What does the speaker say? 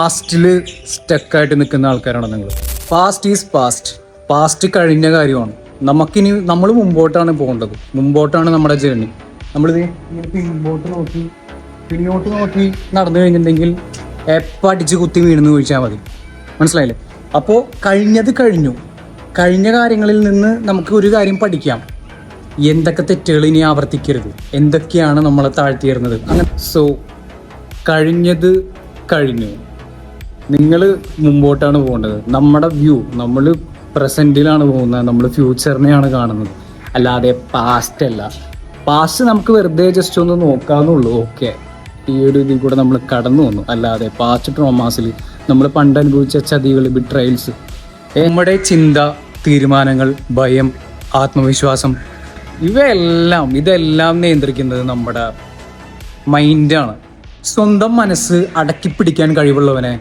പാസ്റ്റിൽ സ്റ്റക്കായിട്ട് നിൽക്കുന്ന ആൾക്കാരാണ് നിങ്ങൾ. Past is past. പാസ്റ്റ് കഴിഞ്ഞ കാര്യമാണ്. നമ്മൾ മുമ്പോട്ടാണ് പോകേണ്ടത്. മുമ്പോട്ടാണ് നമ്മുടെ ജേർണി. നമ്മളിത് പിന്നോട്ട് നോക്കി നടന്നു കഴിഞ്ഞിട്ടുണ്ടെങ്കിൽ എപ്പോൾ അടിച്ച് കുത്തി വീണെന്ന് ചോദിച്ചാൽ മതി. മനസ്സിലായില്ലേ? അപ്പോൾ കഴിഞ്ഞത് കഴിഞ്ഞു. കഴിഞ്ഞ കാര്യങ്ങളിൽ നിന്ന് നമുക്ക് ഒരു കാര്യം പഠിക്കാം. എന്തൊക്കെ തെറ്റുകൾ ഇനി ആവർത്തിക്കരുത്, എന്തൊക്കെയാണ് നമ്മളെ താഴ്ത്തിയിരുന്നത്. അങ്ങനെ കഴിഞ്ഞത് കഴിഞ്ഞു. നിങ്ങൾ മുമ്പോട്ടാണ് പോകേണ്ടത്. നമ്മുടെ നമ്മൾ പ്രസൻറ്റിലാണ് പോകുന്നത്, നമ്മൾ ഫ്യൂച്ചറിനെയാണ് കാണുന്നത്, അല്ലാതെ പാസ്റ്റ് അല്ല. പാസ്റ്റ് നമുക്ക് വെറുതെ ജസ്റ്റ് ഒന്ന് നോക്കാമെന്നുള്ളൂ. ഓക്കെ, ഈ ഒരു ഇതിൽ കൂടെ നമ്മൾ കടന്നു വന്നു. അല്ലാതെ പാസ്റ്റ് ട്രോമാസിൽ നമ്മൾ പണ്ട് അനുഭവിച്ച ചതികൾ, ബിട്രയൽസ്, നമ്മുടെ ചിന്ത, തീരുമാനങ്ങൾ, ഭയം, ആത്മവിശ്വാസം, ഇതെല്ലാം നിയന്ത്രിക്കുന്നത് നമ്മുടെ മൈൻഡാണ്. സ്വന്തം മനസ്സ് അടക്കി പിടിക്കാൻ കഴിവുള്ളവനെ